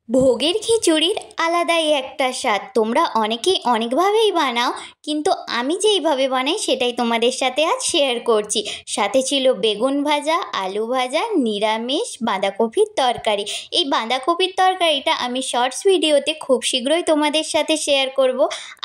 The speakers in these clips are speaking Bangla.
ভোগের খিচুড়ির আলাদাই একটা স্বাদ। তোমরা অনেকেই অনেকভাবেই বানাও, কিন্তু আমি যেইভাবে বানাই সেটাই তোমাদের সাথে আজ শেয়ার করছি। সাথে ছিল বেগুন ভাজা, আলু ভাজা, নিরামিষ বাঁধাকপির তরকারি। এই বাঁধাকপির তরকারিটা আমি শর্টস ভিডিওতে খুব শীঘ্রই তোমাদের সাথে শেয়ার করব।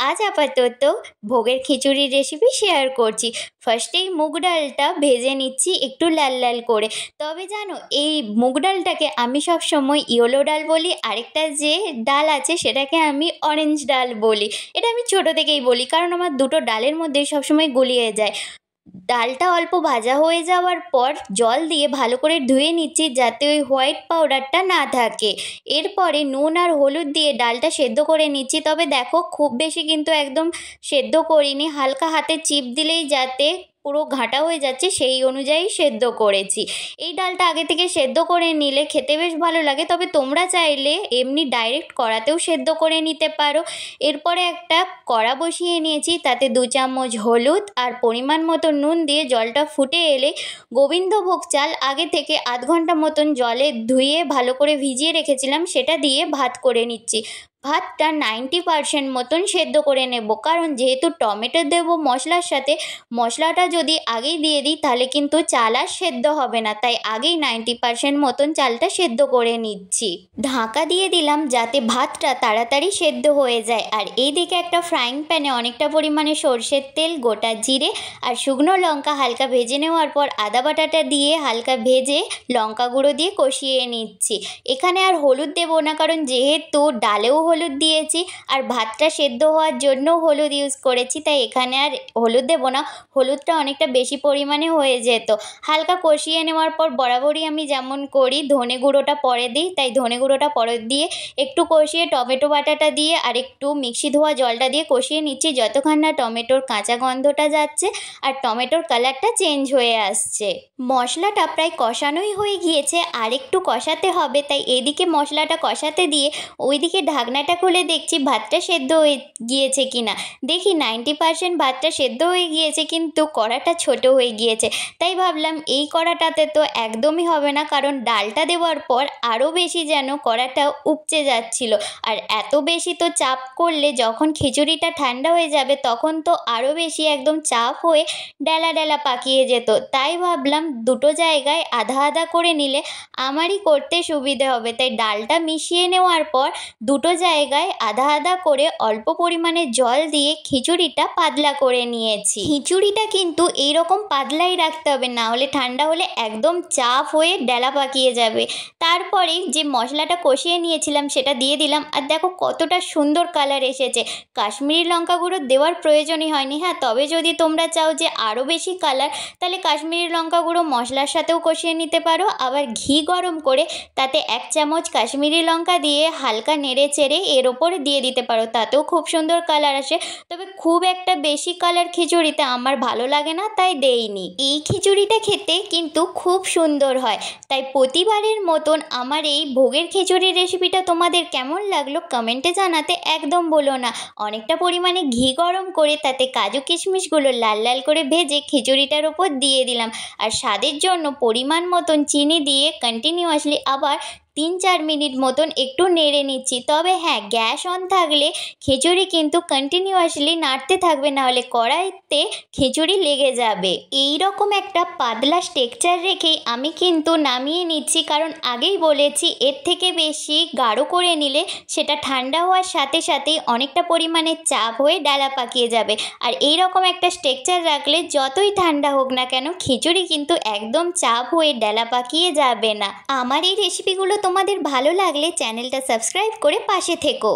আজ আপাতত ভোগের খিচুড়ির রেসিপি শেয়ার করছি। ফার্স্টেই মুগ ডালটা ভেজে নিচ্ছি একটু লাল লাল করে। তবে জানো, এই মুগ ডালটাকে আমি সবসময় ইয়েলো ডাল বলি, আরেকটা যে ডাল আছে সেটাকে আমি অরেঞ্জ ডাল বলি। এটা আমি ছোটো থেকেই বলি, কারণ আমার দুটো ডালের মধ্যেই সবসময় গুলিয়ে যায়। ডালটা অল্প ভাজা হয়ে যাওয়ার পর জল দিয়ে ভালো করে ধুয়ে নিচ্ছি, যাতে ওই হোয়াইট পাউডারটা না থাকে। এরপরে নুন আর হলুদ দিয়ে ডালটা সেদ্ধ করে নিচ্ছি। তবে দেখো, খুব বেশি কিন্তু একদম সেদ্ধ করিনি, হালকা হাতে চিপ দিলেই যাতে পুরো ঘাঁটা হয়ে যাচ্ছে সেই অনুযায়ী সেদ্ধ করেছি। এই ডালটা আগে থেকে সেদ্ধ করে নিলে খেতে বেশ ভালো লাগে, তবে তোমরা চাইলে এমনি ডাইরেক্ট কড়াতেও সেদ্ধ করে নিতে পারো। এরপরে একটা কড়া বসিয়ে নিয়েছি, তাতে 2 চামচ হলুদ আর পরিমাণ মতো নুন দিয়ে জলটা ফুটে এলে গোবিন্দভোগ চাল আগে থেকে আধ ঘন্টা মতন জলে ধুয়ে ভালো করে ভিজিয়ে রেখেছিলাম, সেটা দিয়ে ভাত করে নিচ্ছি। ভাতটা 90% মতন সেদ্ধ করে নেব, কারণ যেহেতু টমেটো দেবো মশলার সাথে, মশলাটা যদি আগেই দিয়ে দিই তাহলে কিন্তু চাল আর সেদ্ধ হবে না, তাই আগেই 90% মতন চালটা সেদ্ধ করে নিচ্ছি। ঢাকা দিয়ে দিলাম যাতে ভাতটা তাড়াতাড়ি সেদ্ধ হয়ে যায়। আর এইদিকে একটা ফ্রাইং প্যানে অনেকটা পরিমাণে সর্ষের তেল, গোটা জিরে আর শুকনো লঙ্কা হালকা ভেজে নেওয়ার পর আদা বাটাটা দিয়ে হালকা ভেজে লঙ্কা গুঁড়ো দিয়ে কষিয়ে নিচ্ছি। এখানে আর হলুদ দেবো না, কারণ যেহেতু ডালেও হলুদ দিয়েছি আর ভাতটা সেদ্ধ হওয়ার জন্য হলুদ ইউজ করেছি, তাই এখানে আর হলুদ দেবো না। হলুদটা অনেকটা বেশি পরিমাণে হয়ে যেত। হালকা কষিয়ে নেওয়ার পর বরাবরই আমি যেমন করি ধনে গুঁড়োটা পরে দিই, তাই ধনে গুঁড়োটা পরে দিয়ে একটু কষিয়ে টমেটো বাটাটা দিয়ে আর একটু মিক্সি ধোয়া জলটা দিয়ে কষিয়ে নিচ্ছি, যতক্ষণ না টমেটোর কাঁচা গন্ধটা যাচ্ছে আর টমেটোর কালারটা চেঞ্জ হয়ে আসছে। মশলাটা প্রায় কষানোই হয়ে গিয়েছে, আর একটু কষাতে হবে, তাই এদিকে মশলাটা কষাতে দিয়ে ওইদিকে ঢাকনাটা খুলে দেখছি ভাতটা সেদ্ধ হয়ে গিয়েছে কিনা। দেখি 90% ভাতটা সেদ্ধ হয়ে গিয়েছে, কিন্তু কড়াটা ছোট হয়ে গিয়েছে। তাই ভাবলাম এই কড়াটাতে তো একদমই হবে না, কারণ ডালটা দেওয়ার পর আরও বেশি যেন কড়াটা উপচে যাচ্ছিল। আর এত বেশি তো চাপ করলে যখন খিচুড়িটা ঠান্ডা হয়ে যাবে তখন তো আরও বেশি একদম চাপ হয়ে ডেলা ডেলা পাকিয়ে যেত। তাই ভাবলাম দুটো জায়গায় আধা আধা করে নিলে আমারই করতে সুবিধে হবে। তাই ডালটা মিশিয়ে নেওয়ার পর দুটো জায়গায় আধা আধা করে অল্প পরিমাণে জল দিয়ে খিচুড়িটা পাতলা করে নিয়েছি। খিচুড়িটা কিন্তু এইরকম পাতলাই রাখতে হবে, না হলে ঠান্ডা হলে একদম চাপ হয়ে ডেলা পাকিয়ে যাবে। তারপরে যে মশলাটা কষিয়ে নিয়েছিলাম সেটা দিয়ে দিলাম, আর দেখো কতটা সুন্দর কালার এসেছে। কাশ্মীরি লঙ্কা গুঁড়ো দেওয়ার প্রয়োজনই হয়নি। হ্যাঁ, তবে যদি তোমরা চাও যে আরও বেশি কালার, তাহলে কাশ্মীরি লঙ্কা গুঁড়ো মশলার সাথেও কষিয়ে নিতে পারো। আবার ঘি গরম করে তাতে 1 চামচ কাশ্মীরি লঙ্কা দিয়ে হালকা নেড়ে চেড়ে এর ওপরে দিয়ে দিতে পারো, তাতেও খুব সুন্দর কালার আসে। তবে খুব একটা বেশি কালার খিচুড়িতে আমার ভালো লাগে না, তাই দেইনি। এই খিচুড়িটা খেতে কিন্তু খুব সুন্দর হয়। তাই প্রতিবারের মতন আমার এই ভোগের খিচুড়ির রেসিপিটা তোমাদের কেমন লাগলো কমেন্টে জানাতে একদম বলো না। অনেকটা পরিমাণে ঘি গরম করে তাতে কাজু কিশমিশগুলো লাল লাল করে ভেজে খিচুড়িটার ওপর দিয়ে দিলাম, আর স্বাদের জন্য পরিমাণ মতন চিনি দিয়ে কন্টিনিউয়াসলি আবার 3-4 মিনিট মতন একটু নেড়ে নিচ্ছি। তবে হ্যাঁ, গ্যাস অন থাকলে খিচুড়ি কিন্তু কন্টিনিউয়াসলি নাড়তে থাকবে, নাহলে কড়াইতে খিচুড়ি লেগে যাবে। এই রকম একটা পাতলা টেক্সচার রেখেই আমি কিন্তু নামিয়ে নিচ্ছি, কারণ আগেই বলেছি এর থেকে বেশি গাঢ় করে নিলে সেটা ঠান্ডা হওয়ার সাথে সাথেই অনেকটা পরিমাণে চাপ হয়ে ডালা পাকিয়ে যাবে। আর এই রকম একটা টেক্সচার রাখলে যতই ঠান্ডা হোক না কেন খিচুড়ি কিন্তু একদম চাপ হয়ে ডালা পাকিয়ে যাবে না। আমার এই রেসিপিগুলো তোমাদের ভালো লাগলে চ্যানেলটা সাবস্ক্রাইব করে পাশে থেকো।